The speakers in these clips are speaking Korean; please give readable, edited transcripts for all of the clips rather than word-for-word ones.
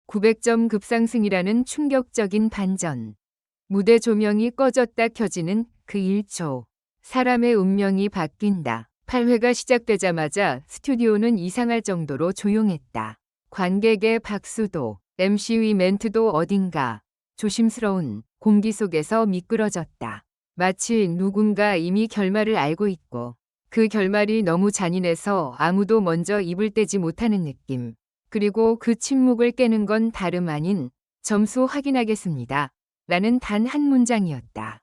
900점 급상승이라는 충격적인 반전. 무대 조명이 꺼졌다 켜지는 그 1초. 사람의 운명이 바뀐다. 8회가 시작되자마자 스튜디오는 이상할 정도로 조용했다. 관객의 박수도 MC의 멘트도 어딘가 조심스러운 공기 속에서 미끄러졌다. 마치 누군가 이미 결말을 알고 있고 그 결말이 너무 잔인해서 아무도 먼저 입을 떼지 못하는 느낌. 그리고 그 침묵을 깨는 건 다름 아닌 점수 확인하겠습니다. 라는 단 한 문장이었다.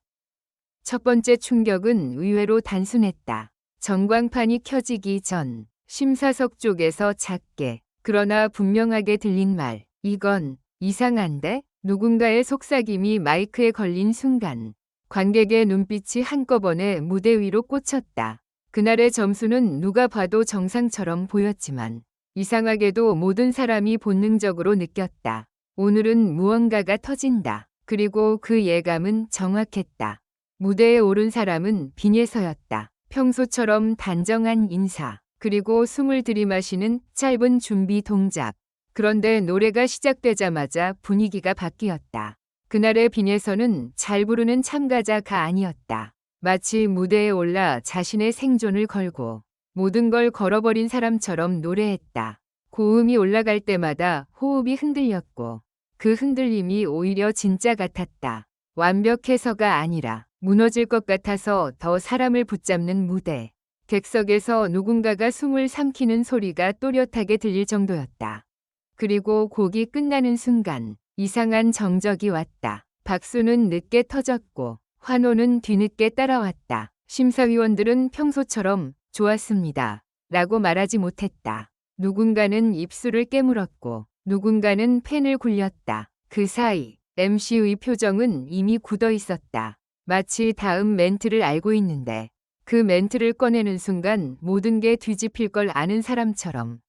첫 번째 충격은 의외로 단순했다. 전광판이 켜지기 전 심사석 쪽에서 작게 그러나 분명하게 들린 말. 이건 이상한데? 누군가의 속삭임이 마이크에 걸린 순간 관객의 눈빛이 한꺼번에 무대 위로 꽂혔다. 그날의 점수는 누가 봐도 정상처럼 보였지만 이상하게도 모든 사람이 본능적으로 느꼈다. 오늘은 무언가가 터진다. 그리고 그 예감은 정확했다. 무대에 오른 사람은 빈예서였다. 평소처럼 단정한 인사, 그리고 숨을 들이마시는 짧은 준비 동작. 그런데 노래가 시작되자마자 분위기가 바뀌었다. 그날의 빈예서는 잘 부르는 참가자가 아니었다. 마치 무대에 올라 자신의 생존을 걸고 모든 걸 걸어버린 사람처럼 노래했다. 고음이 올라갈 때마다 호흡이 흔들렸고 그 흔들림이 오히려 진짜 같았다. 완벽해서가 아니라 무너질 것 같아서 더 사람을 붙잡는 무대. 객석에서 누군가가 숨을 삼키는 소리가 또렷하게 들릴 정도였다. 그리고 곡이 끝나는 순간 이상한 정적이 왔다. 박수는 늦게 터졌고 환호는 뒤늦게 따라왔다. 심사위원들은 평소처럼 좋았습니다. 라고 말하지 못했다. 누군가는 입술을 깨물었고 누군가는 펜을 굴렸다. 그 사이 MC의 표정은 이미 굳어 있었다. 마치 다음 멘트를 알고 있는데 그 멘트를 꺼내는 순간 모든 게 뒤집힐 걸 아는 사람처럼.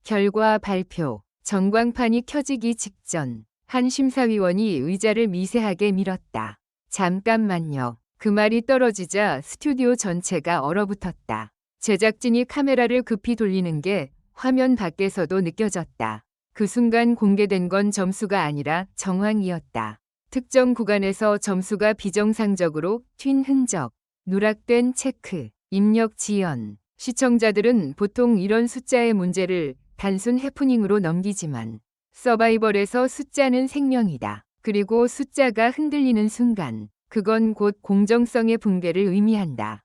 결과 발표. 전광판이 켜지기 직전 한 심사위원이 의자를 미세하게 밀었다. 잠깐만요. 그 말이 떨어지자 스튜디오 전체가 얼어붙었다. 제작진이 카메라를 급히 돌리는 게 화면 밖에서도 느껴졌다. 그 순간 공개된 건 점수가 아니라 정황이었다. 특정 구간에서 점수가 비정상적으로 튄 흔적, 누락된 체크, 입력 지연. 시청자들은 보통 이런 숫자의 문제를 단순 해프닝으로 넘기지만 서바이벌에서 숫자는 생명이다. 그리고 숫자가 흔들리는 순간 그건 곧 공정성의 붕괴를 의미한다.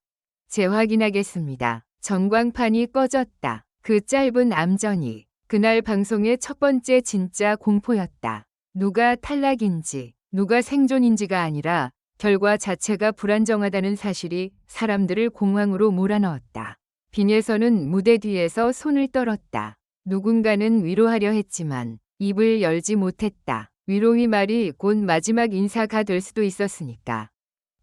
재확인하겠습니다. 전광판이 꺼졌다. 그 짧은 암전이 그날 방송의 첫 번째 진짜 공포였다. 누가 탈락인지, 누가 생존인지가 아니라 결과 자체가 불안정하다는 사실이 사람들을 공황으로 몰아넣었다. 빈예서는 무대 뒤에서 손을 떨었다. 누군가는 위로하려 했지만 입을 열지 못했다. 위로의 말이 곧 마지막 인사가 될 수도 있었으니까.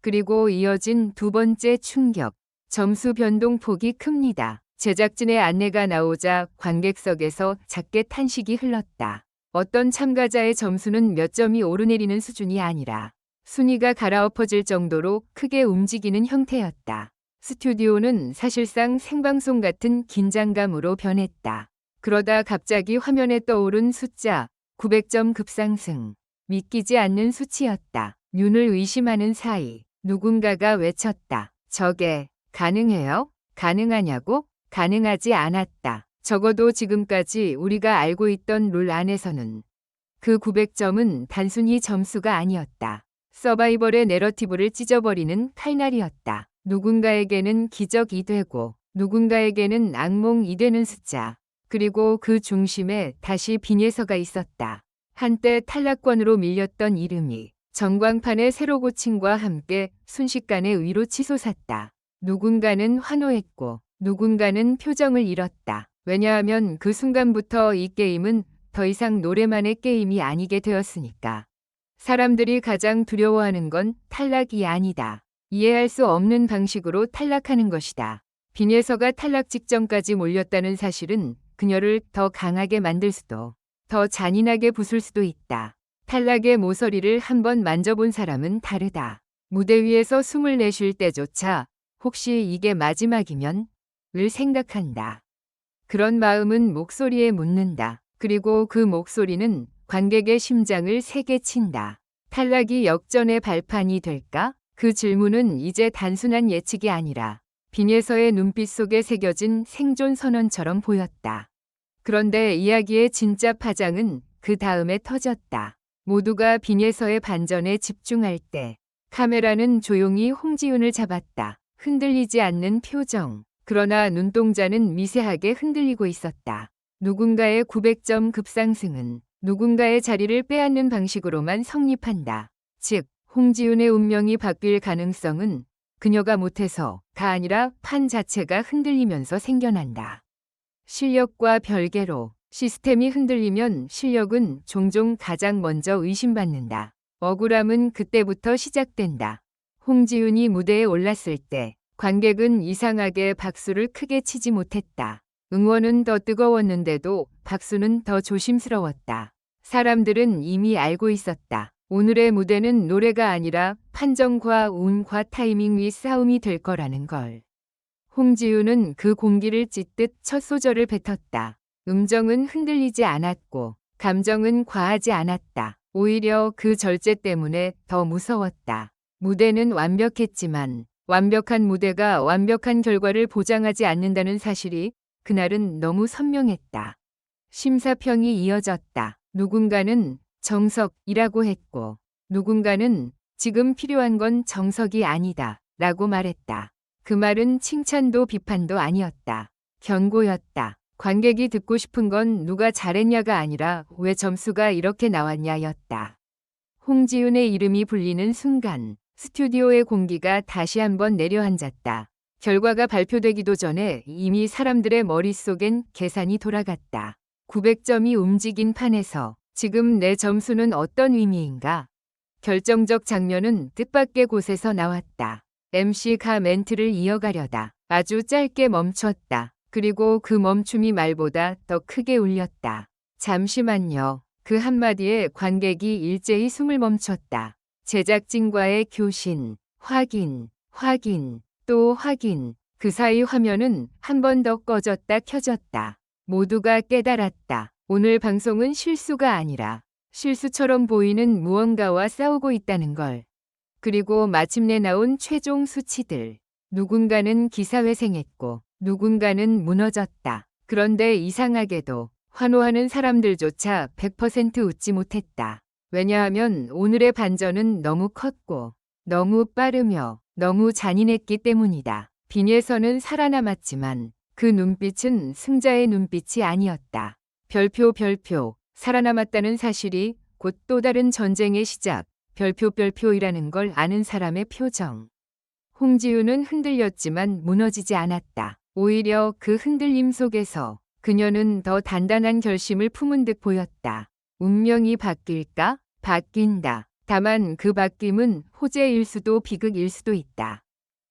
그리고 이어진 두 번째 충격. 점수 변동폭이 큽니다. 제작진의 안내가 나오자 관객석에서 작게 탄식이 흘렀다. 어떤 참가자의 점수는 몇 점이 오르내리는 수준이 아니라 순위가 갈아엎어질 정도로 크게 움직이는 형태였다. 스튜디오는 사실상 생방송 같은 긴장감으로 변했다. 그러다 갑자기 화면에 떠오른 숫자 900점 급상승. 믿기지 않는 수치였다. 눈을 의심하는 사이 누군가가 외쳤다. 저게 가능해요? 가능하냐고? 가능하지 않았다. 적어도 지금까지 우리가 알고 있던 룰 안에서는 그 900점은 단순히 점수가 아니었다. 서바이벌의 내러티브를 찢어버리는 칼날이었다. 누군가에게는 기적이 되고 누군가에게는 악몽이 되는 숫자. 그리고 그 중심에 다시 빈예서가 있었다. 한때 탈락권으로 밀렸던 이름이 전광판의 새로 고침과 함께 순식간에 위로 치솟았다. 누군가는 환호했고 누군가는 표정을 잃었다. 왜냐하면 그 순간부터 이 게임은 더 이상 노래만의 게임이 아니게 되었으니까. 사람들이 가장 두려워하는 건 탈락이 아니다. 이해할 수 없는 방식으로 탈락하는 것이다. 빈예서가 탈락 직전까지 몰렸다는 사실은 그녀를 더 강하게 만들 수도, 더 잔인하게 부술 수도 있다. 탈락의 모서리를 한번 만져본 사람은 다르다. 무대 위에서 숨을 내쉴 때조차 혹시 이게 마지막이면? 을 생각한다. 그런 마음은 목소리에 묻는다. 그리고 그 목소리는 관객의 심장을 세게 친다. 탈락이 역전의 발판이 될까? 그 질문은 이제 단순한 예측이 아니라 빈에서의 눈빛 속에 새겨진 생존 선언처럼 보였다. 그런데 이야기의 진짜 파장은 그 다음에 터졌다. 모두가 빈에서의 반전에 집중할 때 카메라는 조용히 홍지윤을 잡았다. 흔들리지 않는 표정. 그러나 눈동자는 미세하게 흔들리고 있었다. 누군가의 900점 급상승은 누군가의 자리를 빼앗는 방식으로만 성립한다. 즉, 홍지윤의 운명이 바뀔 가능성은 그녀가 못해서가 아니라 판 자체가 흔들리면서 생겨난다. 실력과 별개로 시스템이 흔들리면 실력은 종종 가장 먼저 의심받는다. 억울함은 그때부터 시작된다. 홍지윤이 무대에 올랐을 때 관객은 이상하게 박수를 크게 치지 못했다. 응원은 더 뜨거웠는데도 박수는 더 조심스러웠다. 사람들은 이미 알고 있었다. 오늘의 무대는 노래가 아니라 판정과 운과 타이밍의 싸움이 될 거라는 걸. 홍지윤은 그 공기를 찢듯 첫 소절을 뱉었다. 음정은 흔들리지 않았고 감정은 과하지 않았다. 오히려 그 절제 때문에 더 무서웠다. 무대는 완벽했지만 완벽한 무대가 완벽한 결과를 보장하지 않는다는 사실이 그날은 너무 선명했다. 심사평이 이어졌다. 누군가는 정석이라고 했고 누군가는 지금 필요한 건 정석이 아니다 라고 말했다. 그 말은 칭찬도 비판도 아니었다. 경고였다. 관객이 듣고 싶은 건 누가 잘했냐가 아니라 왜 점수가 이렇게 나왔냐였다. 홍지윤의 이름이 불리는 순간 스튜디오의 공기가 다시 한번 내려앉았다. 결과가 발표되기도 전에 이미 사람들의 머릿속엔 계산이 돌아갔다. 900점이 움직인 판에서 지금 내 점수는 어떤 의미인가? 결정적 장면은 뜻밖의 곳에서 나왔다. MC가 멘트를 이어가려다 아주 짧게 멈췄다. 그리고 그 멈춤이 말보다 더 크게 울렸다. 잠시만요. 그 한마디에 관객이 일제히 숨을 멈췄다. 제작진과의 교신, 확인, 또 확인. 그 사이 화면은 한 번 더 꺼졌다 켜졌다. 모두가 깨달았다. 오늘 방송은 실수가 아니라 실수처럼 보이는 무언가와 싸우고 있다는 걸. 그리고 마침내 나온 최종 수치들. 누군가는 기사회생했고 누군가는 무너졌다. 그런데 이상하게도 환호하는 사람들조차 100% 웃지 못했다. 왜냐하면 오늘의 반전은 너무 컸고 너무 빠르며 너무 잔인했기 때문이다. 빈에서는 살아남았지만 그 눈빛은 승자의 눈빛이 아니었다. 별표, 살아남았다는 사실이 곧 또 다른 전쟁의 시작, 별표이라는 걸 아는 사람의 표정. 홍지윤은 흔들렸지만 무너지지 않았다. 오히려 그 흔들림 속에서 그녀는 더 단단한 결심을 품은 듯 보였다. 운명이 바뀔까? 바뀐다. 다만 그 바뀜은 호재일 수도 비극일 수도 있다.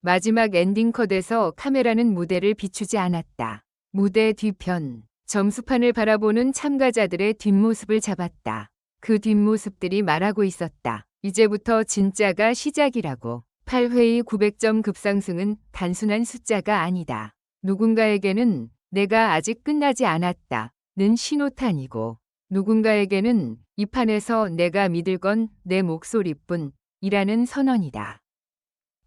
마지막 엔딩 컷에서 카메라는 무대를 비추지 않았다. 무대 뒤편, 점수판을 바라보는 참가자들의 뒷모습을 잡았다. 그 뒷모습들이 말하고 있었다. 이제부터 진짜가 시작이라고. 8회의 900점 급상승은 단순한 숫자가 아니다. 누군가에게는 내가 아직 끝나지 않았다는 신호탄이고 누군가에게는 이 판에서 내가 믿을 건 내 목소리뿐이라는 선언이다.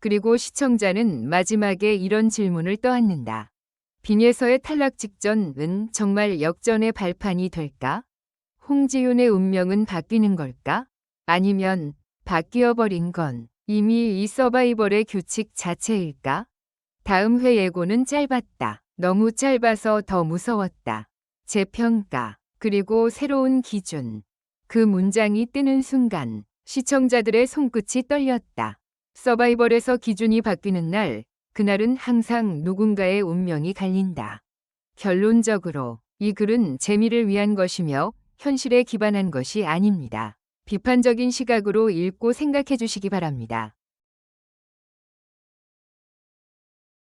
그리고 시청자는 마지막에 이런 질문을 떠안는다. 빈에서의 탈락 직전은 정말 역전의 발판이 될까? 홍지윤의 운명은 바뀌는 걸까? 아니면 바뀌어버린 건 이미 이 서바이벌의 규칙 자체일까? 다음 회 예고는 짧았다. 너무 짧아서 더 무서웠다. 재평가, 그리고 새로운 기준. 그 문장이 뜨는 순간 시청자들의 손끝이 떨렸다. 서바이벌에서 기준이 바뀌는 날, 그날은 항상 누군가의 운명이 갈린다. 결론적으로 이 글은 재미를 위한 것이며 현실에 기반한 것이 아닙니다. 비판적인 시각으로 읽고 생각해 주시기 바랍니다.